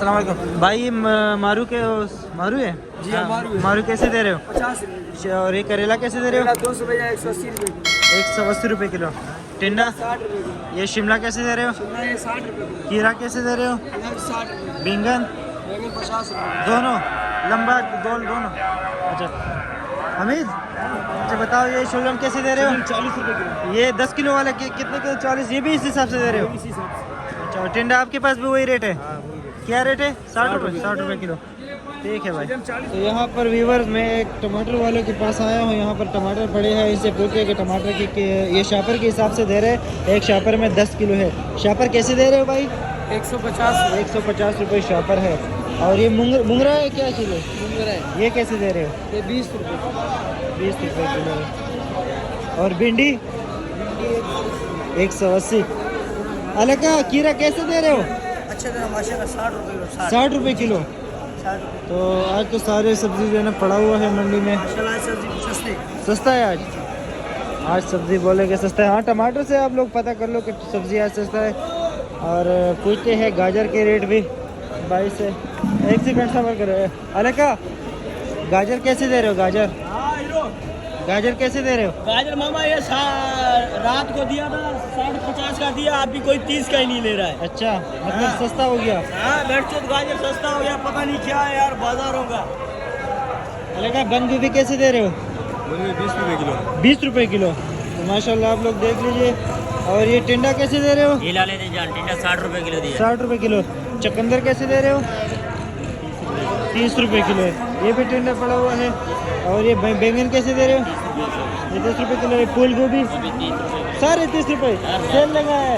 अस्सलाम वालेकुम भाई। ये मारू के मारू है जी हाँ, मारू कैसे दे रहे हो? 50 रुपये। और ये करेला कैसे दे रहे हो? 200 रुपये 180 रुपये। 180 रुपये किलो। टिंडा 60 रुपये। ये शिमला कैसे दे रहे हो? शिमला ये 60 रुपये। खीरा कैसे दे रहे हो? 60 रुपये। बैंगन बैंगन 50 रुपये। दोनों लंबा गोल दोनों। अच्छा हमीद, अच्छा बताओ ये शलगम कैसे दे रहे हो? 40 रुपये किलो। ये 10 किलो वाला कितने किलो? 40। ये भी इस हिसाब से दे रहे हो? इसी हिसाब से। अच्छा और टिंडा आपके पास भी वही रेट है? हाँ, वही है। क्या रेट है? 60 रुपये। 60 रुपये किलो। ठीक है भाई। तो यहाँ पर व्यूवर मैं एक टमाटर वाले के पास आया हूँ। यहाँ पर टमाटर पड़े हैं, इनसे पूछे कि टमाटर की ये शापर के हिसाब से दे रहे हैं। एक शापर में 10 किलो है। शापर कैसे दे रहे हो भाई? 150 150 रुपये शापर है। और ये मुंगरा है क्या किलो? है। ये कैसे दे रहे हो? ये 20 रुपये। 20 रुपये किलो है। और भिंडी 180। अलग का खीरा कैसे दे रहे हो? अच्छा था माशाल्लाह 60 रुपये किलो। 60 रुपये किलो। 60 रुपये। तो आज तो सारे सब्जी जो है ना पड़ा हुआ है मंडी में। माशाल्लाह सब्जी सस्ती। सस्ता है आज सब्जी बोले कि सस्ता है। हाँ टमाटर से आप लोग पता कर लो कि सब्जी आज सस्ता है। और पूछते हैं गाजर के रेट भी 22 से। एक सेकंड सबर करो। अलग का गाजर कैसे दे रहे हो? गाजर हाँ हीरो। गाजर कैसे दे रहे हो? गाजर मामा ये रात को दिया था 60-50 का दिया, अभी कोई 30 का ही नहीं ले रहा है। अच्छा मतलब सस्ता हो गया। हाँ बैठ गाजर सस्ता हो गया, पता नहीं क्या है यार बाजारों का। अलग का बंद गोभी कैसे दे रहे हो? 20 रुपये किलो। 20 रुपये किलो। तो माशाल्लाह आप लोग देख लीजिए। और ये टिंडा कैसे दे रहे हो? ये ला लेते जान, टिंडा 60 रुपये किलो दिया। 60 रुपये किलो। चुकंदर कैसे दे रहे हो? 30 रुपये किलो है। ये भी टिंडा पड़ा हुआ है। और ये बैंगन कैसे दे रहे हो? ये 10 रुपये किलो है। फूल गोभी सारे 30 रुपये। सेल लगा है।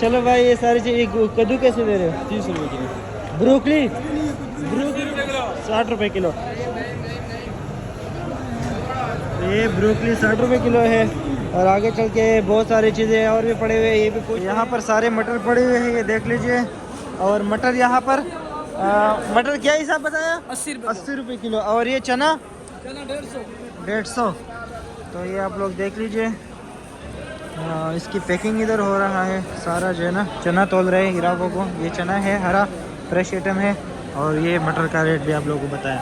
चलो भाई ये सारी चीज़। कद्दू कैसे दे रहे हो? 30 रुपये किलो। ब्रोकली 60 रुपये किलो। ये ब्रोकली 60 रुपये किलो है। और आगे चल के बहुत सारी चीज़ें और भी पड़े हुए हैं। ये भी कुछ यहाँ पर सारे मटर पड़े हुए हैं, ये देख लीजिए। और मटर यहाँ पर मटर क्या हिसाब बताया? 80 रुपये किलो। और ये चना 150। तो ये आप लोग देख लीजिए। इसकी पैकिंग इधर हो रहा है। सारा जो है ना चना तोल रहे हैं ग्राहकों को। ये चना है, हरा फ्रेश आइटम है। और ये मटर का रेट भी आप लोगों को बताया।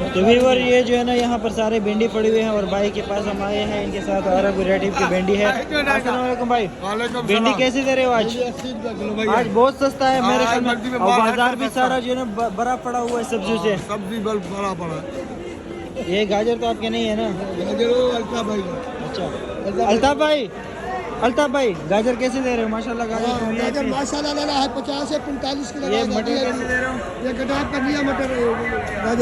तो व्यूअर ये जो है ना यहाँ पर सारे भिंडी पड़ी हुई हैं। और भाई के पास हम आए हैं, इनके साथ और वैरायटी की भिंडी है। अस्सलाम वालेकुम भाई। भिंडी कैसे दे रहे हो आज? आज बहुत सस्ता है मेरे ख्याल में। और बाजार भी सारा जो है ना बड़ा पड़ा हुआ है सब्जियों से। सब्जी बड़ा पड़ा। ये गाजर तो आपके नहीं है ना? अल्ताफ भाई। अच्छा अल्ताफ भाई गाजर कैसे दे रहे हो? माशाल्लाह गाजर माशाल्लाह लगा है 50 से 45 की। ये मटर कैसे दे रहे हो? ये गडाप कर लिया मटर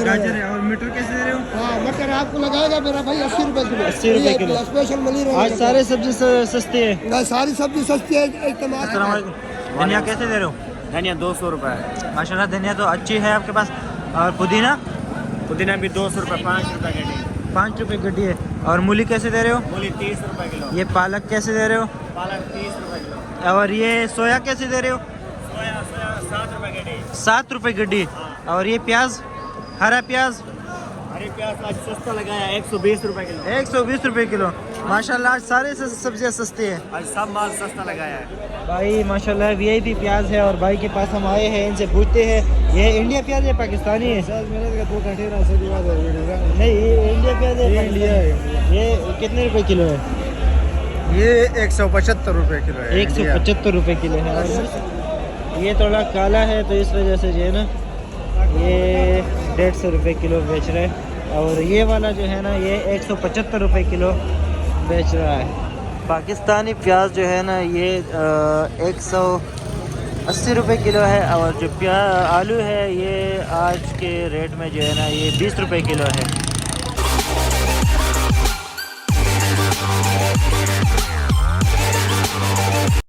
गाजर है। और मटर कैसे दे रहे हो? हाँ मटर आपको लगाएगा मेरा भाई 80 रुपये किलो। 80 रुपये किलो। स्पेशल मिली आज सारे सब्जी सस्ती है। सारी सब्जी सस्ती है एकदम। धनिया कैसे दे रहे हो? धनिया 200 रुपये। माशाल्लाह धनिया तो अच्छी है आपके पास। और पुदीना भी 200 रुपये, 5 रुपये गड्डी। 5 रुपये गड्डी है। और मूली कैसे दे रहे हो? मूली 30 रुपये किलो। ये पालक कैसे दे रहे हो? पालक 30 रुपये किलो। और ये सोया कैसे दे रहे हो? सोया 7 रुपये गड्डी। 7 रुपये गड्डी। और ये प्याज, हरा प्याज हरी प्याज आज सस्ता लगाया 120 रुपये किलो। 120 रुपये किलो। माशाल्लाह आज सारे सब्जियां सस्ती है। आज सब माल सस्ता लगाया है भाई माशाल्लाह वीआईपी प्याज है। और भाई के पास हम आए हैं, इनसे पूछते हैं ये इंडिया प्याज है पाकिस्तानी है? नहीं ये इंडिया प्याज है। इंडिया है। ये कितने रुपए किलो है? ये 175 रुपये किलो है। 175 रुपये किलो है। और ये थोड़ा काला है तो इस वजह से जो है ना ये 150 रुपये किलो बेच रहे हैं। और ये वाला जो है ना ये 175 रुपये किलो बेच रहा है। पाकिस्तानी प्याज जो है ना ये 180 रुपये किलो है। और जो आलू है ये आज के रेट में जो है ना ये 20 रुपये किलो है।